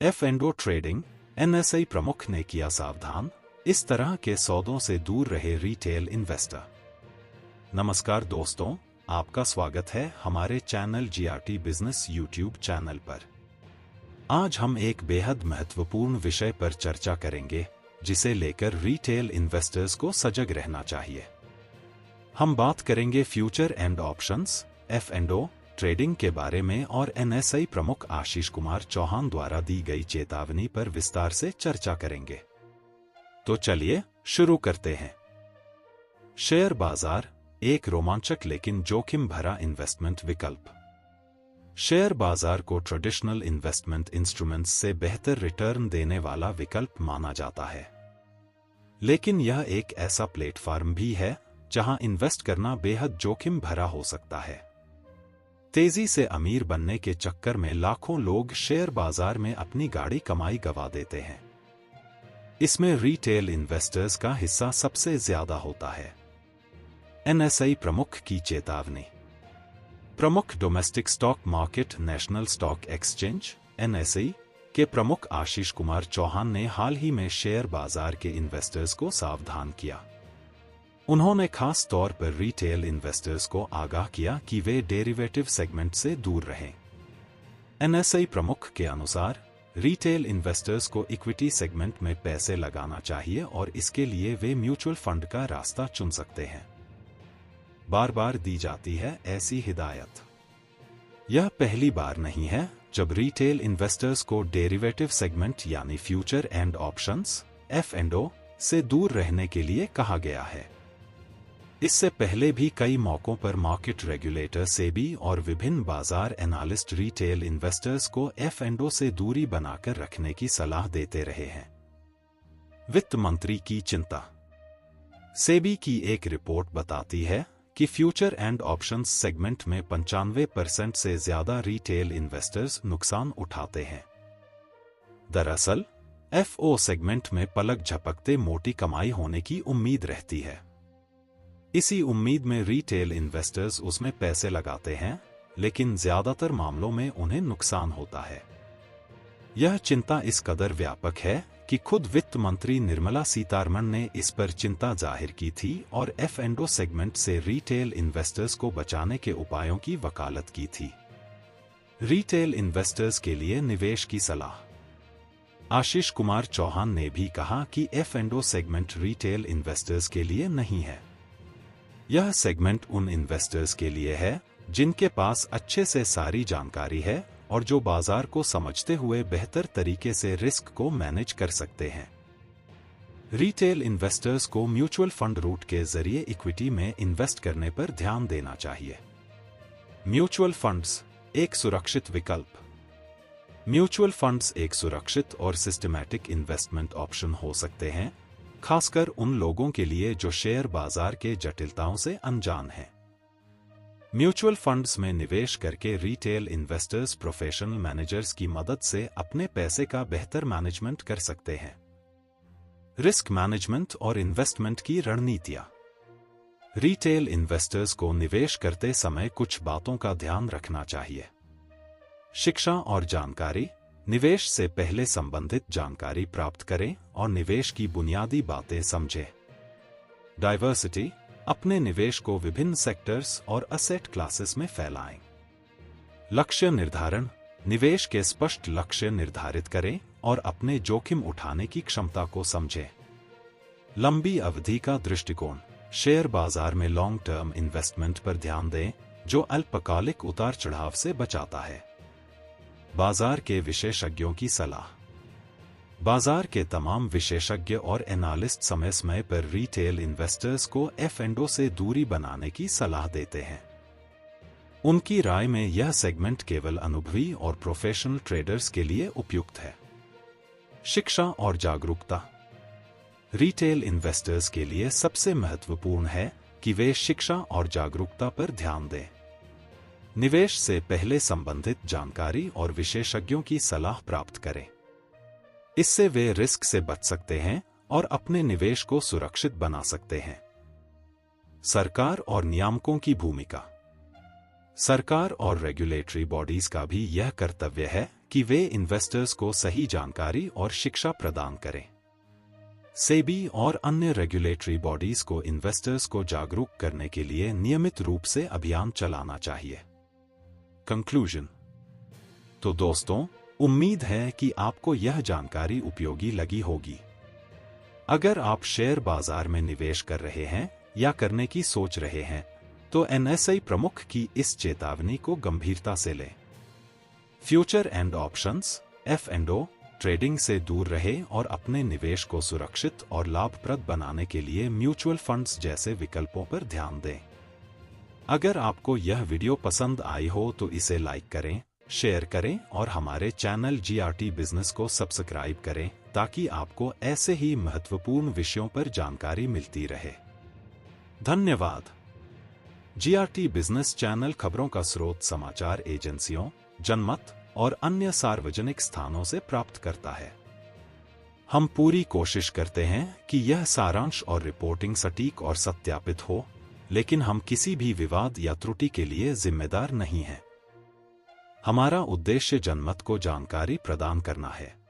F&O trading, NSE प्रमुख ने किया सावधान, इस तरह के सौदों से दूर रहे रिटेल इन्वेस्टर। नमस्कार दोस्तों, आपका स्वागत है हमारे channel GRT business YouTube channel पर। आज हम एक बेहद महत्वपूर्ण विषय पर चर्चा करेंगे, जिसे लेकर रिटेल इन्वेस्टर्स को सजग रहना चाहिए। हम बात करेंगे future and options F&O trading के बारे में और NSE प्रमुख आशीष कुमार चौहान द्वारा दी गई चेतावनी पर विस्तार से चर्चा करेंगे। तो चलिए शुरू करते हैं। शेयर बाजार एक रोमांचक लेकिन जोखिम भरा इन्वेस्टमेंट विकल्प। शेयर बाजार को ट्रेडिशनल इन्वेस्टमेंट इंस्ट्रूमेंट्स से बेहतर रिटर्न देने वाला विकल्प माना जाता है, लेकिन यह एक ऐसा प्लेटफॉर्म भी है जहां इन्वेस्ट करना बेहद जोखिम भरा हो सकता है। तेजी से अमीर बनने के चक्कर में लाखों लोग शेयर बाजार में अपनी गाढ़ी कमाई गंवा देते हैं। इसमें रिटेल इन्वेस्टर्स का हिस्सा सबसे ज्यादा होता है। NSE प्रमुख की चेतावनी। प्रमुख domestic stock market national stock exchange NSE के प्रमुख आशीष कुमार चौहान ने हाल ही में शेयर बाजार के इन्वेस्टर्स को सावधान किया। उन्होंने खास तौर पर रिटेल इन्वेस्टर्स को आगाह किया कि वे डेरिवेटिव सेगमेंट से दूर रहें। NSE प्रमुख के अनुसार रिटेल इन्वेस्टर्स को इक्विटी सेगमेंट में पैसे लगाना चाहिए और इसके लिए वे म्यूचुअल फंड का रास्ता चुन सकते हैं। बार बार दी जाती है ऐसी हिदायत। यह पहली बार नहीं है जब रिटेल इन्वेस्टर्स को डेरिवेटिव सेगमेंट यानी फ्यूचर एंड ऑप्शंस F&O से दूर रहने के लिए कहा गया है। इससे पहले भी कई मौकों पर मार्केट रेगुलेटर SEBI और विभिन्न बाजार एनालिस्ट रिटेल इन्वेस्टर्स को F&O से दूरी बनाकर रखने की सलाह देते रहे हैं। वित्त मंत्री की चिंता। SEBI की एक रिपोर्ट बताती है कि फ्यूचर एंड ऑप्शंस सेगमेंट में 95% से ज्यादा रिटेल इन्वेस्टर्स नुकसान उठाते हैं। दरअसल FO सेगमेंट में पलक झपकते मोटी कमाई होने की उम्मीद रहती है। इसी उम्मीद में रिटेल इन्वेस्टर्स उसमें पैसे लगाते हैं, लेकिन ज्यादातर मामलों में उन्हें नुकसान होता है। यह चिंता इस कदर व्यापक है कि खुद वित्त मंत्री निर्मला सीतारमण ने इस पर चिंता जाहिर की थी और F&O सेगमेंट से रिटेल इन्वेस्टर्स को बचाने के उपायों की वकालत की थी। रिटेल इन्वेस्टर्स के लिए निवेश की सलाह। आशीष कुमार चौहान ने भी कहा कि F&O सेगमेंट रिटेल इन्वेस्टर्स के लिए नहीं है। यह सेगमेंट उन इन्वेस्टर्स के लिए है जिनके पास अच्छे से सारी जानकारी है और जो बाजार को समझते हुए बेहतर तरीके से रिस्क को मैनेज कर सकते हैं। रिटेल इन्वेस्टर्स को म्यूचुअल फंड रूट के जरिए इक्विटी में इन्वेस्ट करने पर ध्यान देना चाहिए। म्यूचुअल फंड्स एक सुरक्षित विकल्प। म्यूचुअल फंड्स एक सुरक्षित और सिस्टमैटिक इन्वेस्टमेंट ऑप्शन हो सकते हैं, खासकर उन लोगों के लिए जो शेयर बाजार के जटिलताओं से अनजान हैं। म्यूचुअल फंड्स में निवेश करके रिटेल इन्वेस्टर्स प्रोफेशनल मैनेजर्स की मदद से अपने पैसे का बेहतर मैनेजमेंट कर सकते हैं। रिस्क मैनेजमेंट और इन्वेस्टमेंट की रणनीतियां। रिटेल इन्वेस्टर्स को निवेश करते समय कुछ बातों का ध्यान रखना चाहिए। शिक्षा और जानकारी। निवेश से पहले संबंधित जानकारी प्राप्त करें और निवेश की बुनियादी बातें समझें। डाइवर्सिटी। अपने निवेश को विभिन्न सेक्टर्स और असेट क्लासेस में फैलाएं। लक्ष्य निर्धारण। निवेश के स्पष्ट लक्ष्य निर्धारित करें और अपने जोखिम उठाने की क्षमता को समझें। लंबी अवधि का दृष्टिकोण। शेयर बाजार में लॉन्ग टर्म इन्वेस्टमेंट पर ध्यान दें, जो अल्पकालिक उतार चढ़ाव से बचाता है। बाजार के विशेषज्ञों की सलाह। बाजार के तमाम विशेषज्ञ और एनालिस्ट समय समय पर रिटेल इन्वेस्टर्स को F&O से दूरी बनाने की सलाह देते हैं। उनकी राय में यह सेगमेंट केवल अनुभवी और प्रोफेशनल ट्रेडर्स के लिए उपयुक्त है। शिक्षा और जागरूकता। रिटेल इन्वेस्टर्स के लिए सबसे महत्वपूर्ण है कि वे शिक्षा और जागरूकता पर ध्यान दें। निवेश से पहले संबंधित जानकारी और विशेषज्ञों की सलाह प्राप्त करें। इससे वे रिस्क से बच सकते हैं और अपने निवेश को सुरक्षित बना सकते हैं। सरकार और नियामकों की भूमिका। सरकार और रेगुलेटरी बॉडीज का भी यह कर्तव्य है कि वे इन्वेस्टर्स को सही जानकारी और शिक्षा प्रदान करें। सेबी और अन्य रेगुलेटरी बॉडीज को इन्वेस्टर्स को जागरूक करने के लिए नियमित रूप से अभियान चलाना चाहिए। कंक्लूजन। तो दोस्तों, उम्मीद है कि आपको यह जानकारी उपयोगी लगी होगी। अगर आप शेयर बाजार में निवेश कर रहे हैं या करने की सोच रहे हैं, तो एनएसआई प्रमुख की इस चेतावनी को गंभीरता से लें। Future and options (F&O) trading से दूर रहे और अपने निवेश को सुरक्षित और लाभप्रद बनाने के लिए म्यूचुअल फंड्स जैसे विकल्पों पर ध्यान दें। अगर आपको यह वीडियो पसंद आई हो तो इसे लाइक करें, शेयर करें और हमारे चैनल GRT बिजनेस को सब्सक्राइब करें ताकि आपको ऐसे ही महत्वपूर्ण विषयों पर जानकारी मिलती रहे। धन्यवाद। GRT बिजनेस चैनल खबरों का स्रोत समाचार एजेंसियों, जनमत और अन्य सार्वजनिक स्थानों से प्राप्त करता है। हम पूरी कोशिश करते हैं कि यह सारांश और रिपोर्टिंग सटीक और सत्यापित हो, लेकिन हम किसी भी विवाद या त्रुटि के लिए जिम्मेदार नहीं हैं। हमारा उद्देश्य जनमत को जानकारी प्रदान करना है।